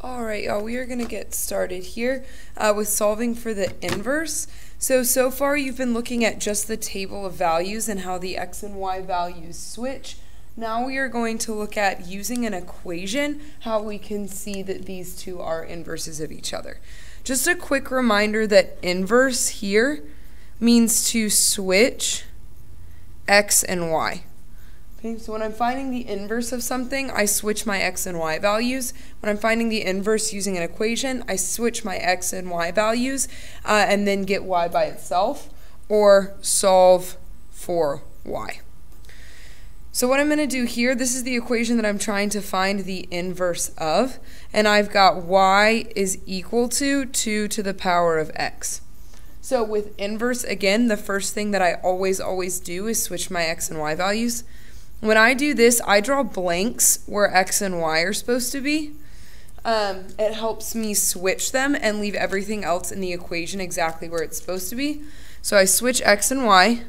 All right, y'all, we are going to get started here with solving for the inverse. So far you've been looking at just the table of values and how the x and y values switch. Now we are going to look at using an equation, how we can see that these two are inverses of each other. Just a quick reminder that inverse here means to switch x and y. Okay, so when I'm finding the inverse of something, I switch my x and y values. When I'm finding the inverse using an equation, I switch my x and y values and then get y by itself, or solve for y. So what I'm going to do here, this is the equation that I'm trying to find the inverse of, and I've got y is equal to 2 to the power of x. So with inverse, again, the first thing that I always do is switch my x and y values. When I do this, I draw blanks where x and y are supposed to be. It helps me switch them and leave everything else in the equation exactly where it's supposed to be. So I switch x and y.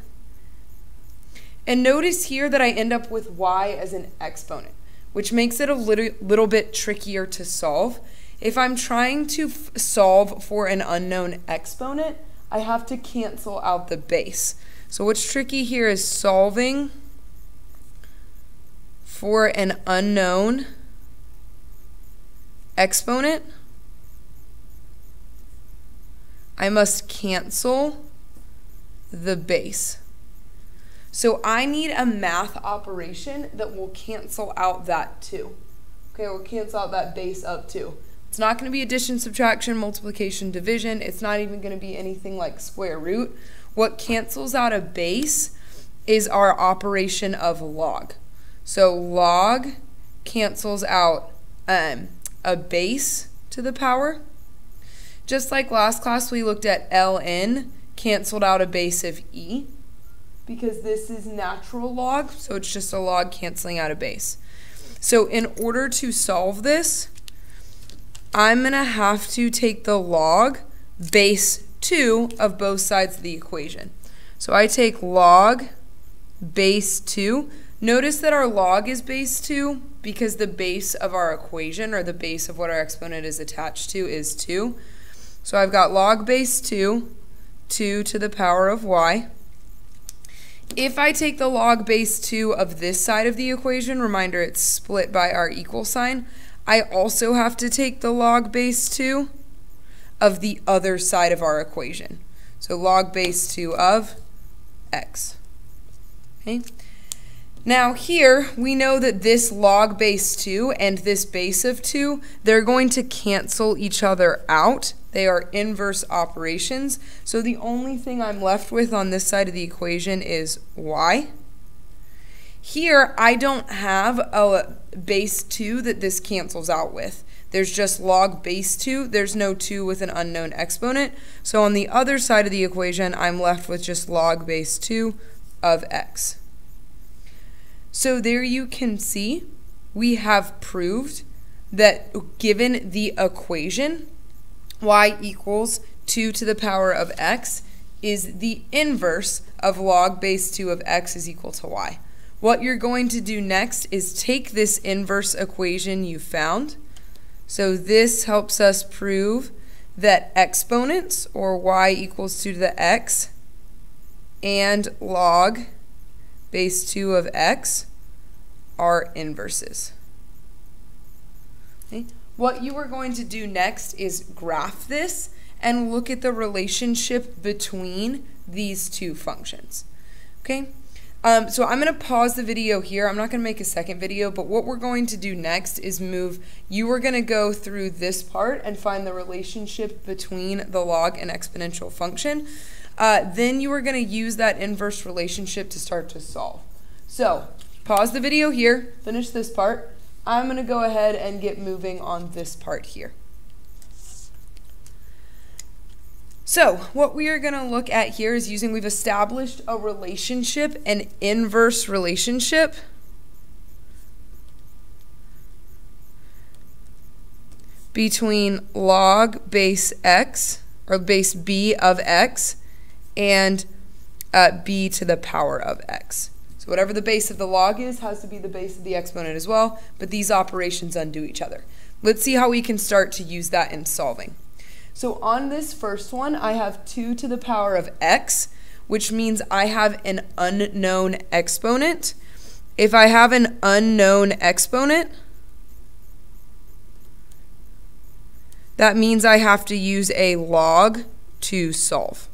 And notice here that I end up with y as an exponent, which makes it a little bit trickier to solve. If I'm trying to solve for an unknown exponent, I have to cancel out the base. So what's tricky here is solving for an unknown exponent. I must cancel the base. So I need a math operation that will cancel out that 2. Okay, we'll cancel out that base of 2. It's not going to be addition, subtraction, multiplication, division. It's not even going to be anything like square root. What cancels out a base is our operation of log. So log cancels out a base to the power. Just like last class, we looked at ln canceled out a base of e, because this is natural log, so it's just a log canceling out a base. So in order to solve this, I'm going to have to take the log base 2 of both sides of the equation. So I take log base 2. Notice that our log is base 2 because the base of our equation, or the base of what our exponent is attached to, is 2. So I've got log base 2, 2 to the power of y. If I take the log base 2 of this side of the equation, reminder it's split by our equal sign, I also have to take the log base 2 of the other side of our equation. So log base 2 of x. Okay. Now here, we know that this log base 2 and this base of 2, they're going to cancel each other out. They are inverse operations. So the only thing I'm left with on this side of the equation is y. Here, I don't have a base 2 that this cancels out with. There's just log base 2. There's no 2 with an unknown exponent. So on the other side of the equation, I'm left with just log base 2 of x. So there you can see we have proved that given the equation, y equals 2 to the power of x is the inverse of log base 2 of x is equal to y. What you're going to do next is take this inverse equation you found. So this helps us prove that exponents, or y equals 2 to the x, and log base 2 of x are inverses. Okay. What you are going to do next is graph this and look at the relationship between these two functions. Okay. So I'm going to pause the video here. I'm not going to make a second video, but what we're going to do next is you are going to go through this part and find the relationship between the log and exponential function. Then you are going to use that inverse relationship to start to solve. So pause the video here, finish this part. I'm going to go ahead and get moving on this part here. So what we are going to look at here is we've established a relationship, an inverse relationship between log base x, or base b of x, and b to the power of x. So whatever the base of the log is has to be the base of the exponent as well, but these operations undo each other. Let's see how we can start to use that in solving. So on this first one, I have 2 to the power of x, which means I have an unknown exponent. If I have an unknown exponent, that means I have to use a log to solve.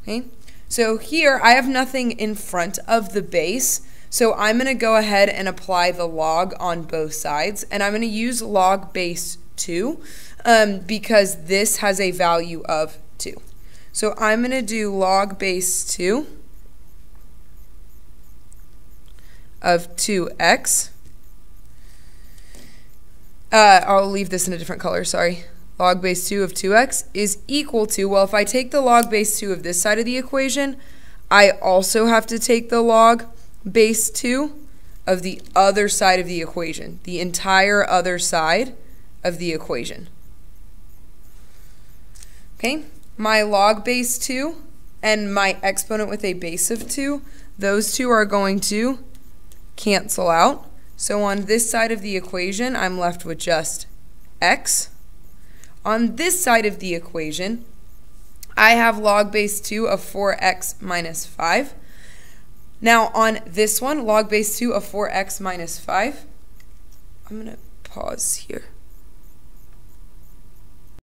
Okay, so here I have nothing in front of the base, so I'm going to go ahead and apply the log on both sides, and I'm going to use log base 2 because this has a value of 2. So I'm going to do log base 2 of 2x. I'll leave this in a different color, sorry. Log base 2 of 2x is equal to, well, if I take the log base 2 of this side of the equation, I also have to take the log base 2 of the other side of the equation, the entire other side of the equation. Okay, my log base 2 and my exponent with a base of 2, those two are going to cancel out. So on this side of the equation, I'm left with just x. On this side of the equation, I have log base 2 of 4x minus 5. Now on this one, log base 2 of 4x minus 5, I'm going to pause here.